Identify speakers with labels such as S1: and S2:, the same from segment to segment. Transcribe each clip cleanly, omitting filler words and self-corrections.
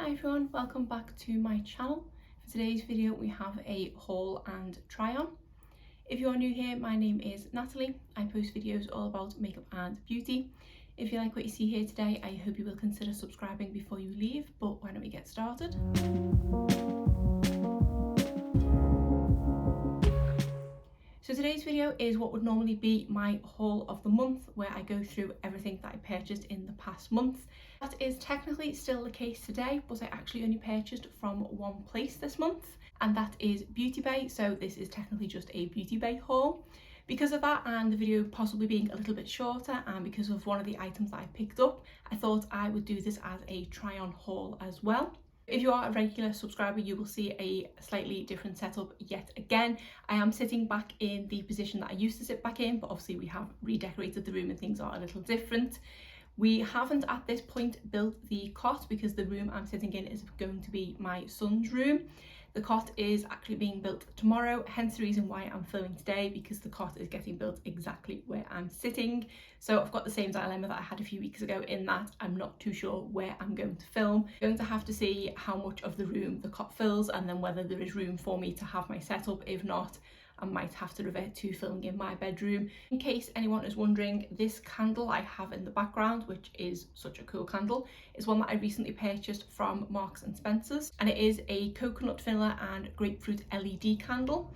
S1: Hi everyone, welcome back to my channel. For today's video we have a haul and try on. If you are new here, my name is Natalie. I post videos all about makeup and beauty. If you like what you see here today, I hope you will consider subscribing before you leave, but why don't we get started? So today's video is what would normally be my haul of the month, where I go through everything that I purchased in the past month. That is technically still the case today, but I actually only purchased from one place this month, and that is Beauty Bay. So this is technically just a Beauty Bay haul. Because of that, and the video possibly being a little bit shorter, and because of one of the items that I picked up, I thought I would do this as a try on haul as well. If you are a regular subscriber, you will see a slightly different setup yet again. I am sitting back in the position that I used to sit back in, but obviously we have redecorated the room and things are a little different. We haven't at this point built the cot because the room I'm sitting in is going to be my son's room. The cot is actually being built tomorrow, hence the reason why I'm filming today, because the cot is getting built exactly where I'm sitting. So I've got the same dilemma that I had a few weeks ago, in that I'm not too sure where I'm going to film. I'm going to have to see how much of the room the cot fills and then whether there is room for me to have my setup. If not, I might have to revert to filming in my bedroom. In case anyone is wondering, this candle I have in the background, which is such a cool candle, is one that I recently purchased from Marks and Spencer's, and it is a coconut vanilla and grapefruit LED candle.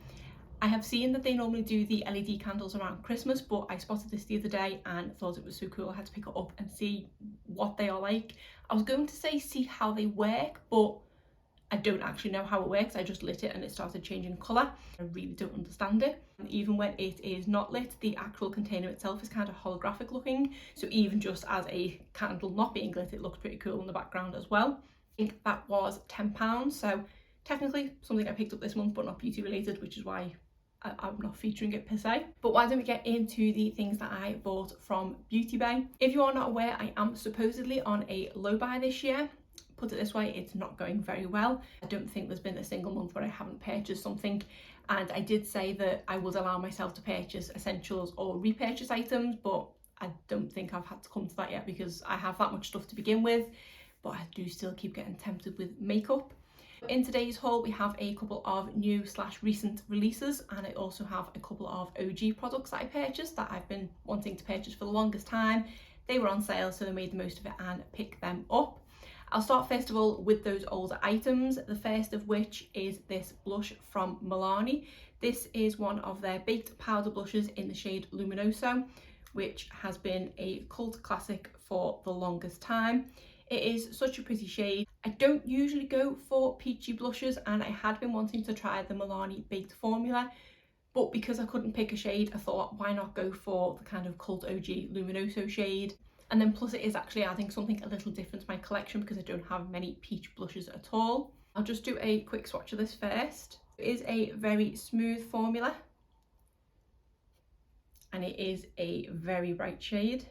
S1: I have seen that they normally do the LED candles around Christmas, but I spotted this the other day and thought it was so cool I had to pick it up and see what they are like. I was going to say see how they work, but I don't actually know how it works. I just lit it and it started changing colour. I really don't understand it. And even when it is not lit, the actual container itself is kind of holographic looking. So even just as a candle not being lit, it looks pretty cool in the background as well. I think that was £10. So technically something I picked up this month, but not beauty related, which is why I'm not featuring it per se. But why don't we get into the things that I bought from Beauty Bay. If you are not aware, I am supposedly on a low buy this year. Put it this way, it's not going very well. I don't think there's been a single month where I haven't purchased something, and I did say that I would allow myself to purchase essentials or repurchase items, but I don't think I've had to come to that yet because I have that much stuff to begin with, but I do still keep getting tempted with makeup. In today's haul we have a couple of new / recent releases, and I also have a couple of OG products that I purchased that I've been wanting to purchase for the longest time. They were on sale, so I made the most of it and picked them up. I'll start first of all with those older items, the first of which is this blush from Milani. This is one of their baked powder blushes in the shade Luminoso, which has been a cult classic for the longest time. It is such a pretty shade. I don't usually go for peachy blushes, and I had been wanting to try the Milani baked formula, but because I couldn't pick a shade, I thought why not go for the kind of cult OG Luminoso shade. And then plus it is actually adding something a little different to my collection because I don't have many peach blushes at all. I'll just do a quick swatch of this first. It is a very smooth formula and it is a very bright shade.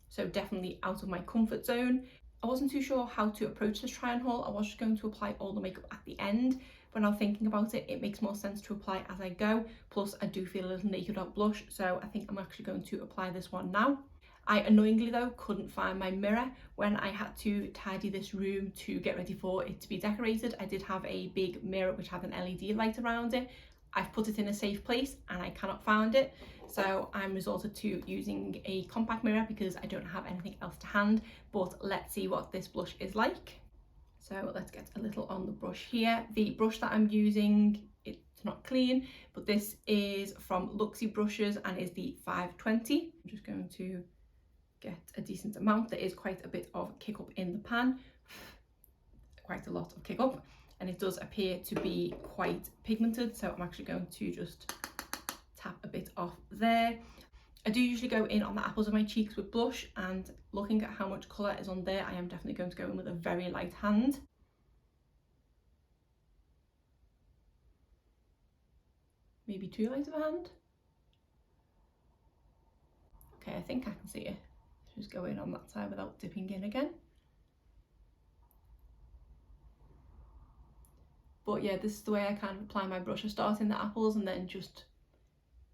S1: So definitely out of my comfort zone. I wasn't too sure how to approach this try on haul. I was just going to apply all the makeup at the end, but now thinking about it, it makes more sense to apply as I go. Plus I do feel a little naked without blush, so I think I'm actually going to apply this one now. I annoyingly though couldn't find my mirror when I had to tidy this room to get ready for it to be decorated. I did have a big mirror which had an LED light around it. I've put it in a safe place and I cannot find it, so I'm resorted to using a compact mirror because I don't have anything else to hand. But let's see what this blush is like. So let's get a little on the brush here. The brush that I'm using, it's not clean, but this is from Glossybox and is the 520. I'm just going to get a decent amount. There is quite a bit of kick up in the pan, quite a lot of kick up, and it does appear to be quite pigmented, so I'm actually going to just tap a bit off there. I do usually go in on the apples of my cheeks with blush, and looking at how much colour is on there, I am definitely going to go in with a very light hand. Maybe too light of a hand. Okay, I think I can see it. Just go in on that side without dipping in again. But yeah, this is the way I kind of apply my brush. I start in the apples and then just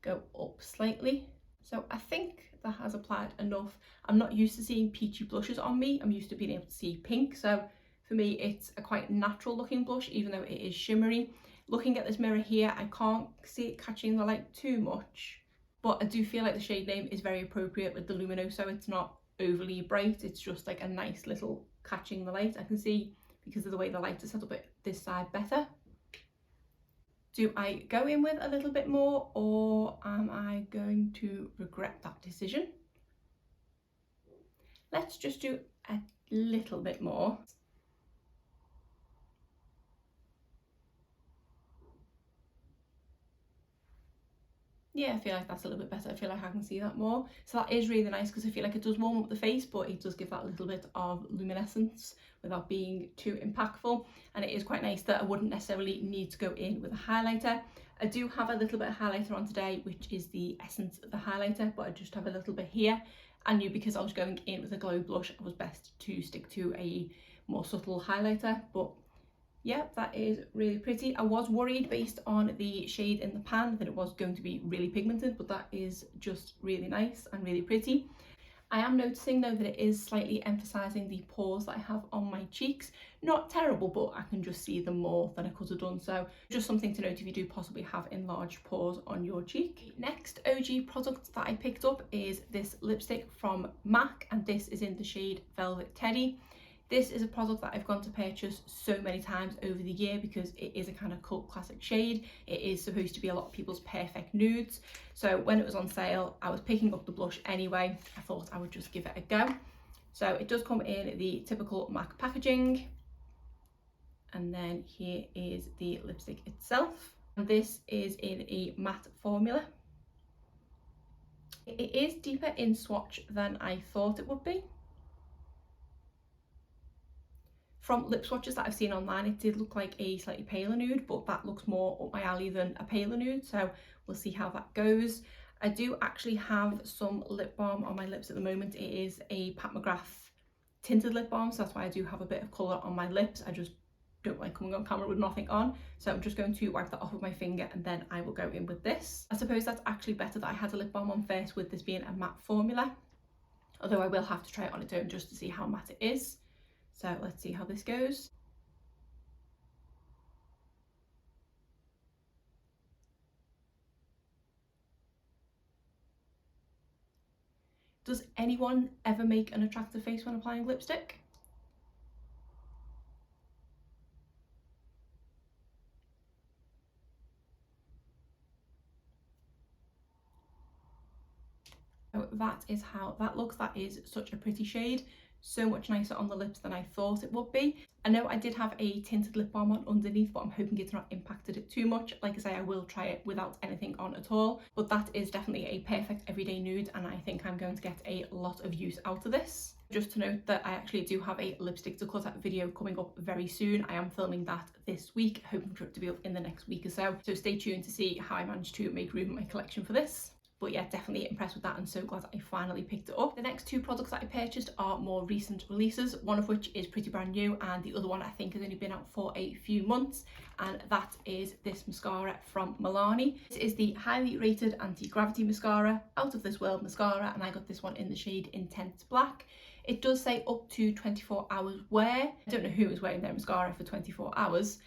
S1: go up slightly. So I think that has applied enough. I'm not used to seeing peachy blushes on me. I'm used to being able to see pink. So for me, it's a quite natural looking blush, even though it is shimmery. Looking at this mirror here, I can't see it catching the light too much, but I do feel like the shade name is very appropriate with the Luminoso. It's not overly bright. It's just like a nice little catching the light. I can see, because of the way the light is set up, this side better. Do I go in with a little bit more, or am I going to regret that decision? Let's just do a little bit more. Yeah, I feel like that's a little bit better. I feel like I can see that more. So that is really nice, because I feel like it does warm up the face, but it does give that little bit of luminescence without being too impactful. And it is quite nice that I wouldn't necessarily need to go in with a highlighter. I do have a little bit of highlighter on today, which is the Essence of the highlighter, but I just have a little bit here. I knew because I was going in with a glow blush, it was best to stick to a more subtle highlighter. But yeah, that is really pretty. I was worried based on the shade in the pan that it was going to be really pigmented, but that is just really nice and really pretty. I am noticing though that it is slightly emphasising the pores that I have on my cheeks. Not terrible, but I can just see them more than I could have done. So just something to note if you do possibly have enlarged pores on your cheek. Next OG product that I picked up is this lipstick from MAC, and this is in the shade Velvet Teddy. This is a product that I've gone to purchase so many times over the year because it is a kind of cult classic shade. It is supposed to be a lot of people's perfect nudes. So when it was on sale, I was picking up the blush anyway. I thought I would just give it a go. So it does come in the typical MAC packaging. And then here is the lipstick itself. And this is in a matte formula. It is deeper in swatch than I thought it would be. From lip swatches that I've seen online, it did look like a slightly paler nude, but that looks more up my alley than a paler nude, so we'll see how that goes. I do actually have some lip balm on my lips at the moment. It is a Pat McGrath tinted lip balm, so that's why I do have a bit of colour on my lips. I just don't like coming on camera with nothing on, so I'm just going to wipe that off with my finger and then I will go in with this. I suppose that's actually better that I had a lip balm on first, with this being a matte formula, although I will have to try it on its own just to see how matte it is. So let's see how this goes. Does anyone ever make an attractive face when applying lipstick? So that is how that looks. That is such a pretty shade. So much nicer on the lips than I thought it would be. I know I did have a tinted lip balm on underneath, but I'm hoping it's not impacted it too much. Like I say, I will try it without anything on at all, but that is definitely a perfect everyday nude, and I think I'm going to get a lot of use out of this. Just to note that I actually do have a lipstick to cut out video coming up very soon. I am filming that this week, hoping for it to be up in the next week or so. So stay tuned to see how I managed to make room in my collection for this. But yeah, definitely impressed with that and so glad that I finally picked it up. The next two products that I purchased are more recent releases, one of which is pretty brand new and the other one I think has only been out for a few months, and that is this mascara from Milani. This is the highly rated anti-gravity mascara, Out of This World mascara, and I got this one in the shade Intense Black. It does say up to 24 hours wear. I don't know who is wearing their mascara for 24 hours.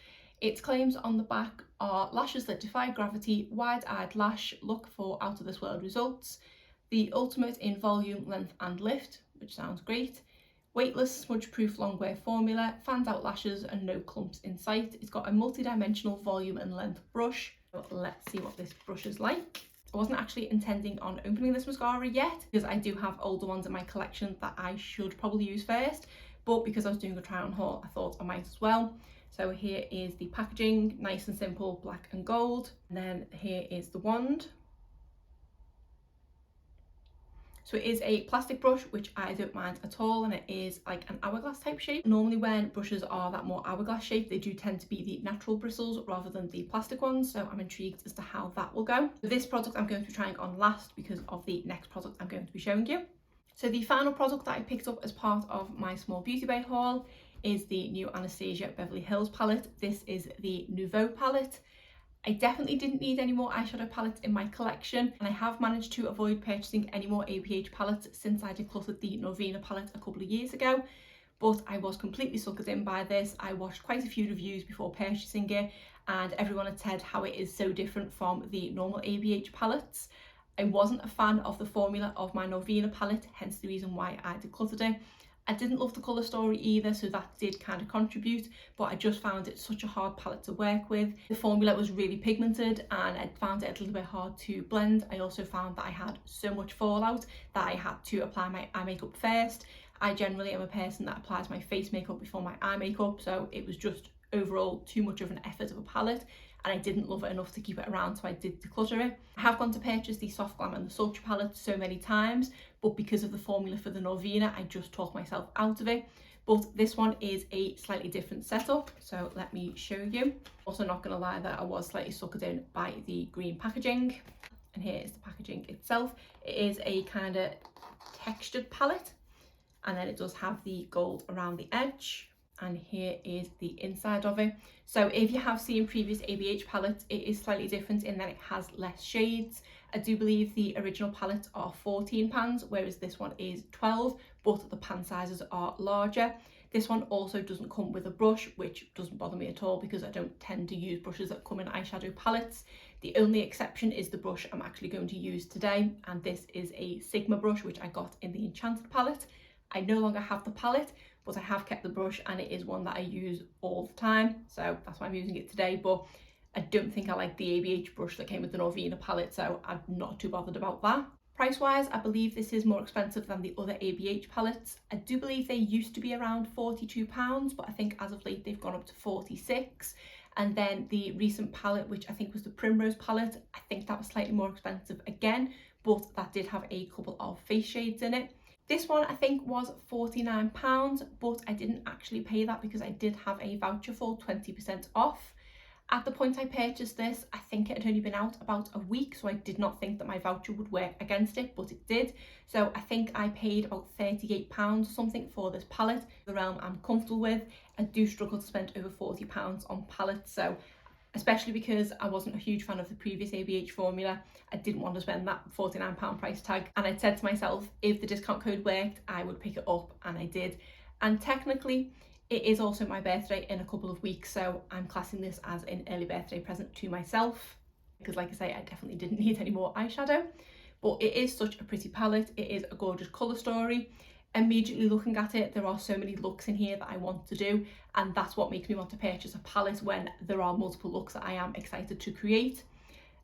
S1: Its claims on the back are lashes that defy gravity, wide-eyed lash, look for out of this world results, the ultimate in volume, length and lift, which sounds great, weightless, smudge-proof long-wear formula, fanned out lashes and no clumps in sight. It's got a multi-dimensional volume and length brush. So let's see what this brush is like. I wasn't actually intending on opening this mascara yet, because I do have older ones in my collection that I should probably use first, but because I was doing a try on haul, I thought I might as well. So here is the packaging, nice and simple, black and gold. And then here is the wand. So it is a plastic brush, which I don't mind at all, and it is like an hourglass type shape. Normally when brushes are that more hourglass shape, they do tend to be the natural bristles rather than the plastic ones, so I'm intrigued as to how that will go. This product I'm going to be trying on last because of the next product I'm going to be showing you. So the final product that I picked up as part of my small beauty bay haul is the new Anastasia Beverly Hills palette. This is the Nouveau palette. I definitely didn't need any more eyeshadow palettes in my collection, and I have managed to avoid purchasing any more ABH palettes since I decluttered the Norvina palette a couple of years ago. But I was completely suckered in by this. I watched quite a few reviews before purchasing it, and everyone had said how it is so different from the normal ABH palettes. I wasn't a fan of the formula of my Norvina palette, hence the reason why I decluttered it. I didn't love the colour story either, so that did kind of contribute, but I just found it such a hard palette to work with. The formula was really pigmented and I found it a little bit hard to blend. I also found that I had so much fallout that I had to apply my eye makeup first. I generally am a person that applies my face makeup before my eye makeup, so it was just overall too much of an effort of a palette, and I didn't love it enough to keep it around, so I did declutter it. I have gone to purchase the Soft Glam and the Sultry palette so many times, but because of the formula for the Norvina, I just talked myself out of it. But this one is a slightly different setup, so let me show you. Also not gonna lie that I was slightly suckered in by the green packaging, and here is the packaging itself. It is a kind of textured palette, and then it does have the gold around the edge, and here is the inside of it. So if you have seen previous ABH palettes, it is slightly different in that it has less shades. I do believe the original palettes are 14 pans, whereas this one is 12, but the pan sizes are larger. This one also doesn't come with a brush, which doesn't bother me at all because I don't tend to use brushes that come in eyeshadow palettes. The only exception is the brush I'm actually going to use today, and this is a Sigma brush, which I got in the Enchanted palette. I no longer have the palette, but I have kept the brush, and it is one that I use all the time, so that's why I'm using it today. But I don't think I like the ABH brush that came with the Norvina palette, so I'm not too bothered about that. Price wise, I believe this is more expensive than the other ABH palettes. I do believe they used to be around £42, but I think as of late they've gone up to 46. And then the recent palette, which I think was the Primrose palette, I think that was slightly more expensive again, but that did have a couple of face shades in it. This one I think was £49, but I didn't actually pay that because I did have a voucher for 20% off. At the point I purchased this, I think it had only been out about a week, so I did not think that my voucher would work against it, but it did. So I think I paid about £38 or something for this palette, the realm I'm comfortable with. I do struggle to spend over £40 on palettes, so especially because I wasn't a huge fan of the previous ABH formula, I didn't want to spend that £49 price tag. And I'd said to myself, if the discount code worked, I would pick it up, and I did. And technically, it is also my birthday in a couple of weeks, so I'm classing this as an early birthday present to myself, because like I say, I definitely didn't need any more eyeshadow. But it is such a pretty palette, it is a gorgeous colour story. Immediately looking at it, there are so many looks in here that I want to do, and that's what makes me want to purchase a palette when there are multiple looks that I am excited to create.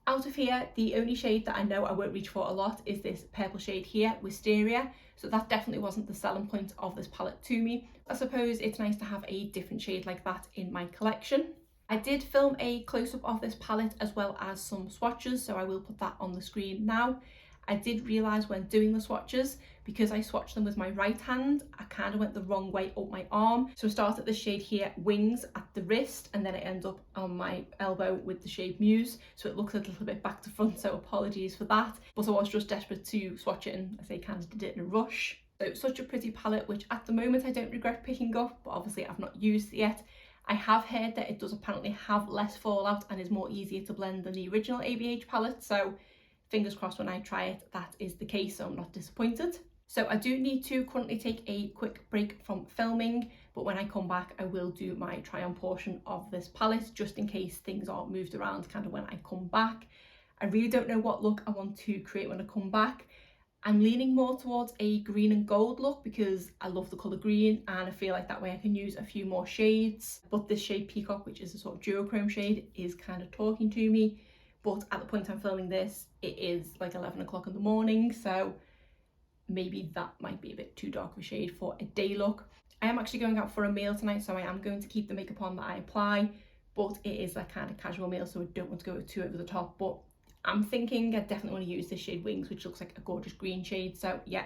S1: Out of here, the only shade that I know I won't reach for a lot is this purple shade here, Wisteria, so that definitely wasn't the selling point of this palette to me. I suppose it's nice to have a different shade like that in my collection. I did film a close-up of this palette as well as some swatches, so I will put that on the screen now. I did realise when doing the swatches, because I swatched them with my right hand, I kind of went the wrong way up my arm. So I start at the shade here, Wings, at the wrist, and then I end up on my elbow with the shade Muse. So it looks a little bit back to front, so apologies for that. But I was just desperate to swatch it, and I say kind of did it in a rush. So it's such a pretty palette, which at the moment I don't regret picking up, but obviously I've not used it yet. I have heard that it does apparently have less fallout and is more easier to blend than the original ABH palette, so fingers crossed when I try it that is the case, so I'm not disappointed. So I do need to currently take a quick break from filming, but when I come back I will do my try on portion of this palette, just in case things aren't moved around kind of when I come back. I really don't know what look I want to create when I come back. I'm leaning more towards a green and gold look because I love the colour green, and I feel like that way I can use a few more shades. But this shade Peacock, which is a sort of duochrome shade, is kind of talking to me. But at the point I'm filming this, it is like 11 o'clock in the morning, so maybe that might be a bit too dark of a shade for a day look. I am actually going out for a meal tonight, so I am going to keep the makeup on that I apply, but it is a kind of casual meal, so I don't want to go too over the top. But I'm thinking I definitely want to use this shade Wings, which looks like a gorgeous green shade. So yeah,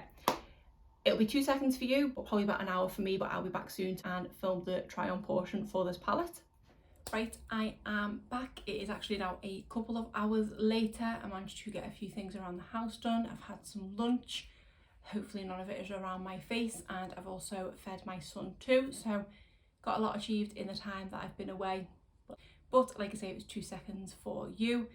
S1: it'll be 2 seconds for you, but probably about an hour for me, but I'll be back soon and film the try on portion for this palette. Right, I am back. It is actually now a couple of hours later. I managed to get a few things around the house done. I've had some lunch. Hopefully none of it is around my face, and I've also fed my son too, so got a lot achieved in the time that I've been away. But like I say, it was 2 seconds for you.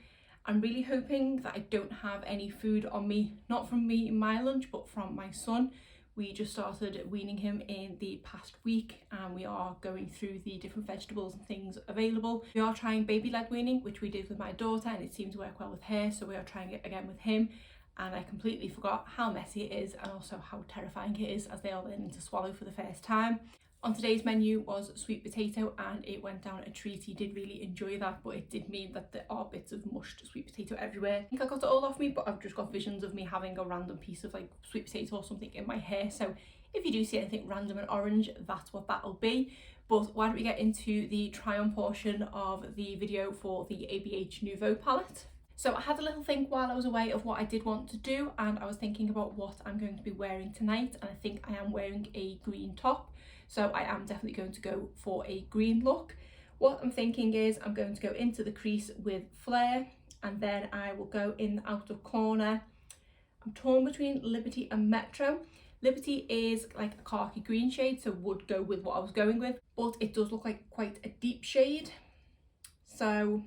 S1: I'm really hoping that I don't have any food on me, not from me in my lunch, but from my son. We just started weaning him in the past week and we are going through the different vegetables and things available. We are trying baby-led weaning, which we did with my daughter, and it seemed to work well with her, so we are trying it again with him. And I completely forgot how messy it is and also how terrifying it is as they are learning to swallow for the first time. On today's menu was sweet potato and it went down a treat. He did really enjoy that, but it did mean that there are bits of mushed sweet potato everywhere. I think I got it all off me, but I've just got visions of me having a random piece of like sweet potato or something in my hair. So if you do see anything random and orange, that's what that'll be. But why don't we get into the try on portion of the video for the ABH Nouveau palette. So I had a little think while I was away of what I did want to do, and I was thinking about what I'm going to be wearing tonight, and I think I am wearing a green top. So I am definitely going to go for a green look. What I'm thinking is I'm going to go into the crease with Flare, and then I will go in the outer corner. I'm torn between Liberty and Metro. Liberty is like a khaki green shade, so would go with what I was going with, but it does look like quite a deep shade. So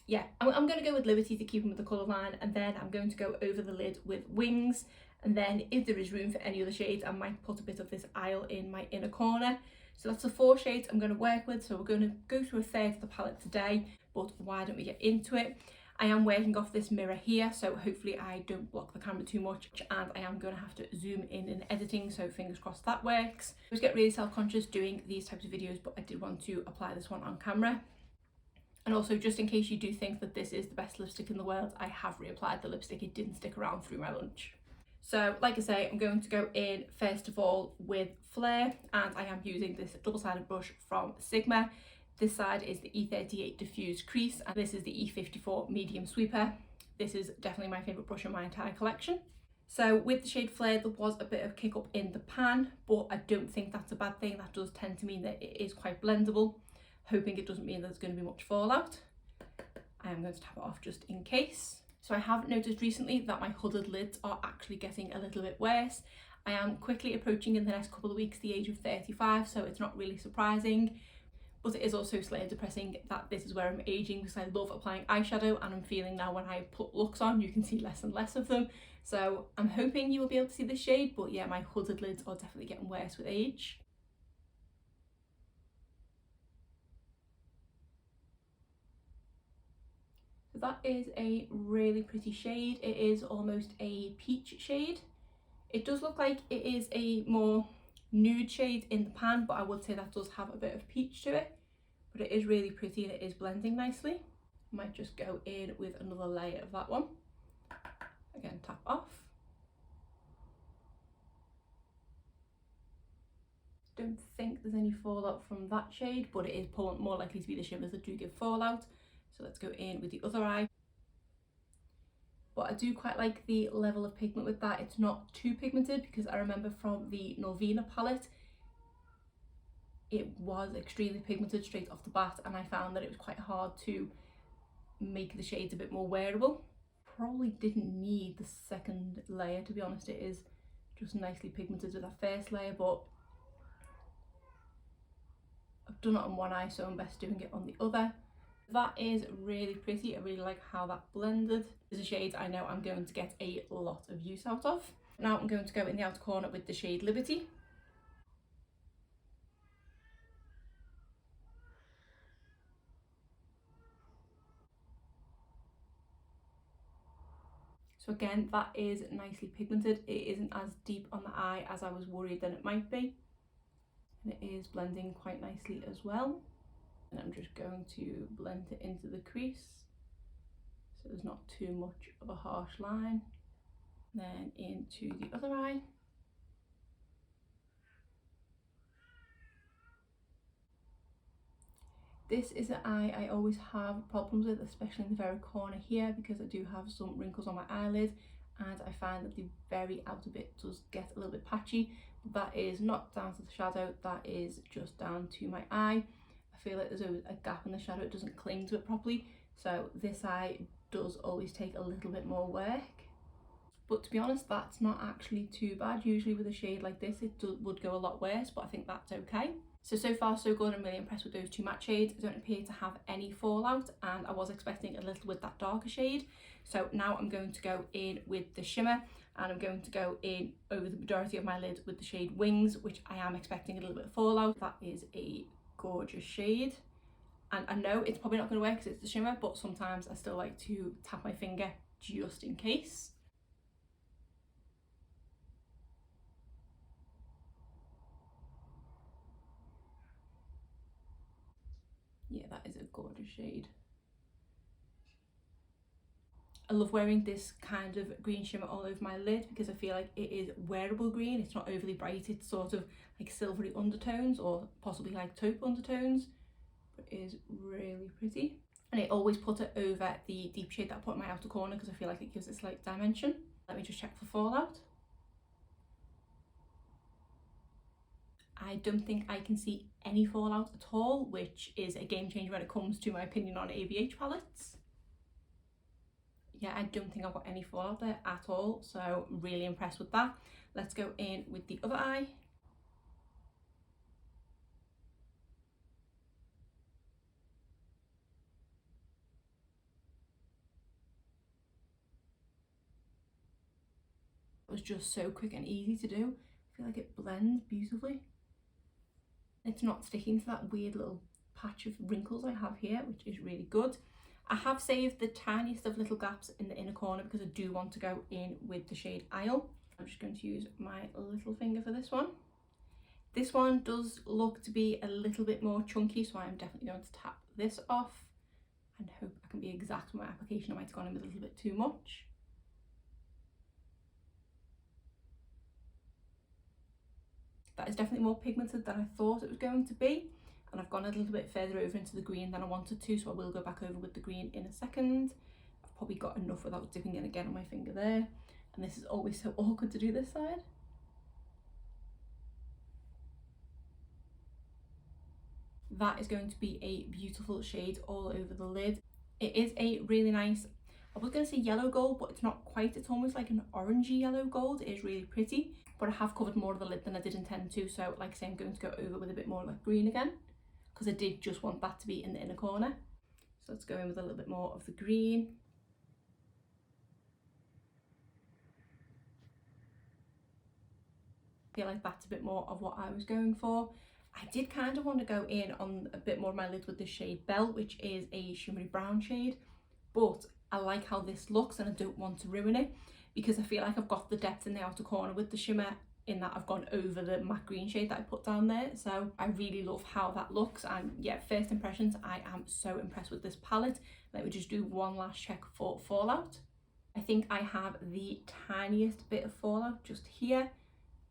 S1: yeah, I'm going to go with Liberty to keep them with the colour line, and then I'm going to go over the lid with Wings, and then if there is room for any other shades, I might put a bit of this Isle in my inner corner. So that's the 4 shades I'm going to work with. So we're going to go through a third of the palette today, but why don't we get into it? I am working off this mirror here, so hopefully I don't block the camera too much, and I am going to have to zoom in editing, so fingers crossed that works. I always get really self-conscious doing these types of videos, but I did want to apply this one on camera. And also, just in case you do think that this is the best lipstick in the world, I have reapplied the lipstick. It didn't stick around through my lunch. So like I say, I'm going to go in first of all with Flare, and I am using this double-sided brush from Sigma. This side is the E38 Diffuse Crease, and this is the E54 Medium Sweeper. This is definitely my favourite brush in my entire collection. So with the shade Flare, there was a bit of kick up in the pan, but I don't think that's a bad thing. That does tend to mean that it is quite blendable. Hoping it doesn't mean there's going to be much fallout. I am going to tap it off just in case. So I have noticed recently that my hooded lids are actually getting a little bit worse. I am quickly approaching in the next couple of weeks the age of 35, so it's not really surprising. But it is also slightly depressing that this is where I'm aging, because I love applying eyeshadow, and I'm feeling now when I put looks on, you can see less and less of them. So I'm hoping you will be able to see this shade, but yeah, my hooded lids are definitely getting worse with age. That is a really pretty shade. It is almost a peach shade. It does look like it is a more nude shade in the pan, but I would say that does have a bit of peach to it. But it is really pretty and it is blending nicely. I might just go in with another layer of that one. Again, tap off. Don't think there's any fallout from that shade, but it is more likely to be the shimmers that do give fallout. So let's go in with the other eye. But I do quite like the level of pigment with that. It's not too pigmented, because I remember from the Norvina palette, it was extremely pigmented straight off the bat, and I found that it was quite hard to make the shades a bit more wearable. Probably didn't need the second layer, to be honest. It is just nicely pigmented with that first layer, but I've done it on one eye, so I'm best doing it on the other. That is really pretty. I really like how that blended. These are shades I know I'm going to get a lot of use out of. Now I'm going to go in the outer corner with the shade Liberty. So again, that is nicely pigmented. It isn't as deep on the eye as I was worried that it might be. And it is blending quite nicely as well. And I'm just going to blend it into the crease, so there's not too much of a harsh line. Then into the other eye. This is an eye I always have problems with, especially in the very corner here, because I do have some wrinkles on my eyelid, and I find that the very outer bit does get a little bit patchy. But that is not down to the shadow, that is just down to my eye. I feel like there's always a gap in the shadow, it doesn't cling to it properly, so this eye does always take a little bit more work. But to be honest, that's not actually too bad. Usually with a shade like this, it would go a lot worse, but I think that's okay. So far so good. I'm really impressed with those two matte shades. I don't appear to have any fallout, and I was expecting a little with that darker shade. So now I'm going to go in with the shimmer, and I'm going to go in over the majority of my lid with the shade Wings, which I am expecting a little bit of fallout. That is a gorgeous shade. And I know it's probably not going to work because it's the shimmer, but sometimes I still like to tap my finger just in case. Yeah, that is a gorgeous shade. I love wearing this kind of green shimmer all over my lid because I feel like it is wearable green. It's not overly bright. It's sort of like silvery undertones or possibly like taupe undertones, but it is really pretty. And I always put it over the deep shade that I put in my outer corner because I feel like it gives it slight dimension. Let me just check for fallout. I don't think I can see any fallout at all, which is a game changer when it comes to my opinion on ABH palettes. Yeah, I don't think I've got any fallout there at all, so really impressed with that. Let's go in with the other eye. It was just so quick and easy to do. I feel like it blends beautifully. It's not sticking to that weird little patch of wrinkles I have here, which is really good. I have saved the tiniest of little gaps in the inner corner because I do want to go in with the shade Isle. I'm just going to use my little finger for this one. This one does look to be a little bit more chunky, so I'm definitely going to tap this off and hope I can be exact with my application. I might have gone in with a little bit too much. That is definitely more pigmented than I thought it was going to be, and I've gone a little bit further over into the green than I wanted to, so I will go back over with the green in a second. I've probably got enough without dipping in again on my finger there, and this is always so awkward to do this side. That is going to be a beautiful shade all over the lid. It is a really nice, I was going to say yellow gold, but it's not quite. It's almost like an orangey yellow gold. It is really pretty, but I have covered more of the lid than I did intend to. So like I say, I'm going to go over with a bit more like green again, because I did just want that to be in the inner corner. So let's go in with a little bit more of the green. I feel like that's a bit more of what I was going for. I did kind of want to go in on a bit more of my lid with the shade Belle, which is a shimmery brown shade, but I like how this looks and I don't want to ruin it because I feel like I've got the depth in the outer corner with the shimmer, in that I've gone over the matte green shade that I put down there. So I really love how that looks, and yeah, first impressions, I am so impressed with this palette. Let me just do one last check for fallout. I think I have the tiniest bit of fallout just here,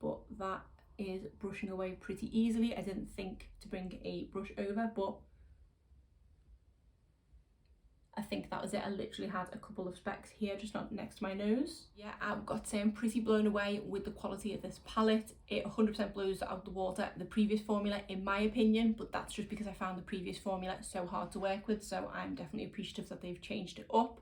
S1: but that is brushing away pretty easily. I didn't think to bring a brush over, but I think that was it. I literally had a couple of specks here, just not next to my nose. Yeah, I've got to say I'm pretty blown away with the quality of this palette. It 100% blows out the water the previous formula, in my opinion, but that's just because I found the previous formula so hard to work with, so I'm definitely appreciative that they've changed it up.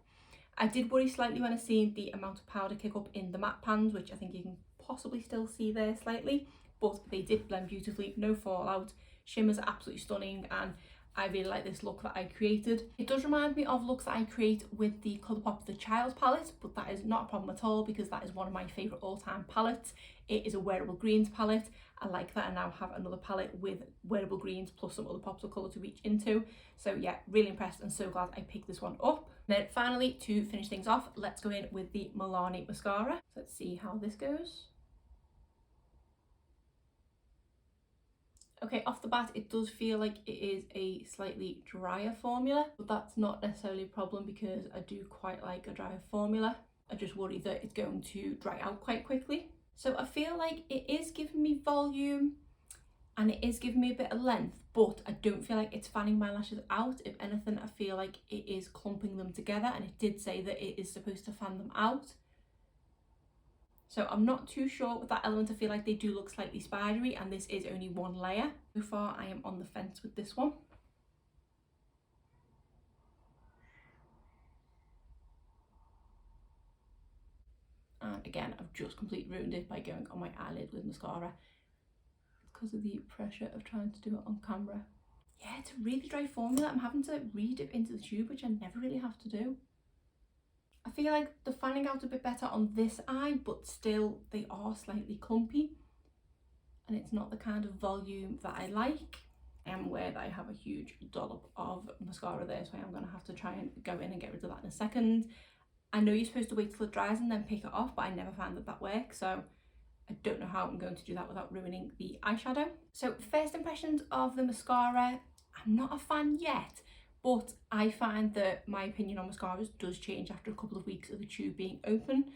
S1: I did worry slightly when I seen the amount of powder kick up in the matte pans, which I think you can possibly still see there slightly, but they did blend beautifully, no fallout. Shimmers are absolutely stunning, and I really like this look that I created. It does remind me of looks that I create with the Colourpop The Child palette, but that is not a problem at all because that is one of my favourite all-time palettes. It is a wearable greens palette. I like that I now have another palette with wearable greens plus some other pops of colour to reach into. So yeah, really impressed and so glad I picked this one up. Then finally, to finish things off, let's go in with the Milani mascara. So let's see how this goes. Okay, off the bat, it does feel like it is a slightly drier formula, but that's not necessarily a problem because I do quite like a drier formula. I just worry that it's going to dry out quite quickly. So I feel like it is giving me volume and it is giving me a bit of length, but I don't feel like it's fanning my lashes out. If anything, I feel like it is clumping them together, and it did say that it is supposed to fan them out. So I'm not too sure with that element. I feel like they do look slightly spidery, and this is only one layer. So far I am on the fence with this one. and again I've just completely ruined it by going on my eyelid with mascara. It's because of the pressure of trying to do it on camera. Yeah, it's a really dry formula. I'm having to re-dip into the tube, which I never really have to do. I feel like they're fanning out a bit better on this eye, but still they are slightly clumpy, and it's not the kind of volume that I like. I am aware that I have a huge dollop of mascara there, so I am going to have to try and go in and get rid of that in a second. I know you're supposed to wait till it dries and then pick it off, but I never found that works, so I don't know how I'm going to do that without ruining the eyeshadow. So first impressions of the mascara, I'm not a fan yet, but I find that my opinion on mascaras does change after a couple of weeks of the tube being open.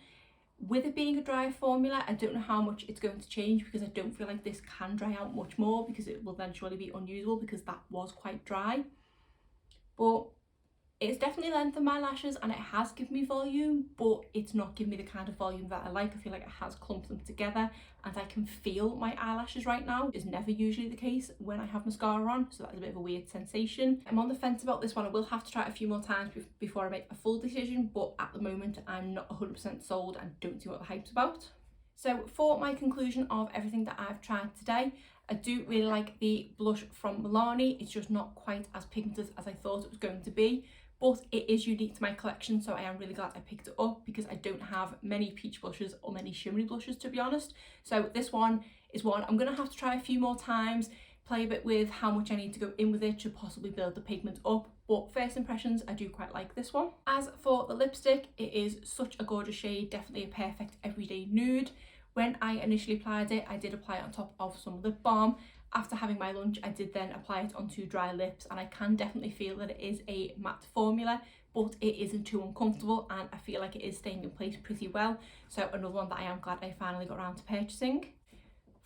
S1: With it being a dry formula, I don't know how much it's going to change, because I don't feel like this can dry out much more, because it will then surely be unusable, because that was quite dry. But it's definitely lengthened my lashes and it has given me volume, but it's not giving me the kind of volume that I like. I feel like it has clumped them together, and I can feel my eyelashes right now. It's never usually the case when I have mascara on, so that's a bit of a weird sensation. I'm on the fence about this one. I will have to try it a few more times before I make a full decision, but at the moment I'm not 100% sold and don't see what the hype's about. So for my conclusion of everything that I've tried today, I do really like the blush from Milani. It's just not quite as pigmented as I thought it was going to be, but it is unique to my collection, so I am really glad I picked it up, because I don't have many peach blushes or many shimmery blushes, to be honest. So this one is one I'm going to have to try a few more times, play a bit with how much I need to go in with it to possibly build the pigment up, but first impressions, I do quite like this one. As for the lipstick, it is such a gorgeous shade, definitely a perfect everyday nude. When I initially applied it, I did apply it on top of some lip balm. After having my lunch, I did then apply it onto dry lips, and I can definitely feel that it is a matte formula, but it isn't too uncomfortable, and I feel like it is staying in place pretty well. So another one that I am glad I finally got around to purchasing.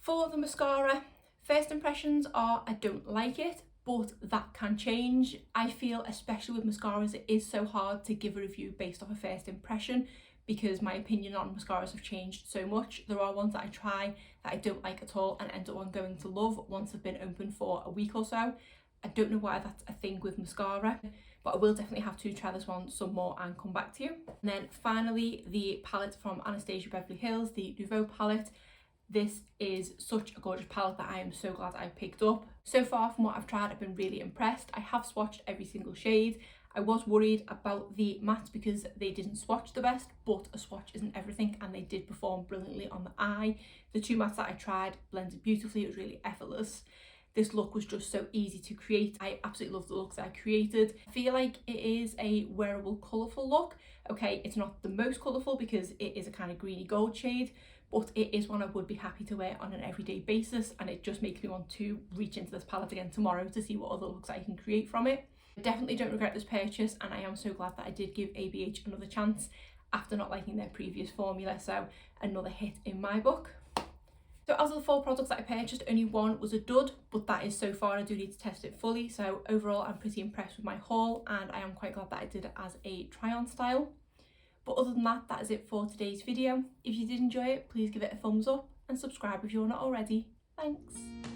S1: For the mascara, first impressions are I don't like it, but that can change. I feel, especially with mascaras, it is so hard to give a review based off a first impression, because my opinion on mascaras have changed so much. There are ones that I try that I don't like at all and end up going to love once they've been open for a week or so. I don't know why that's a thing with mascara, but I will definitely have to try this one some more and come back to you. And then finally, the palette from Anastasia Beverly Hills, the Nouveau palette. This is such a gorgeous palette that I am so glad I picked up. So far from what I've tried, I've been really impressed. I have swatched every single shade. I was worried about the mattes because they didn't swatch the best, but a swatch isn't everything, and they did perform brilliantly on the eye. The two mattes that I tried blended beautifully. It was really effortless. This look was just so easy to create. I absolutely love the looks that I created. I feel like it is a wearable, colourful look. Okay, it's not the most colourful because it is a kind of greeny gold shade, but it is one I would be happy to wear on an everyday basis, and it just makes me want to reach into this palette again tomorrow to see what other looks I can create from it. I definitely don't regret this purchase, and I am so glad that I did give ABH another chance after not liking their previous formula, so another hit in my book. So as of the 4 products that I purchased, only one was a dud, but that is so far. I do need to test it fully, so overall I'm pretty impressed with my haul, and I am quite glad that I did it as a try-on style. But other than that, that is it for today's video. If you did enjoy it, please give it a thumbs up and subscribe if you're not already. Thanks!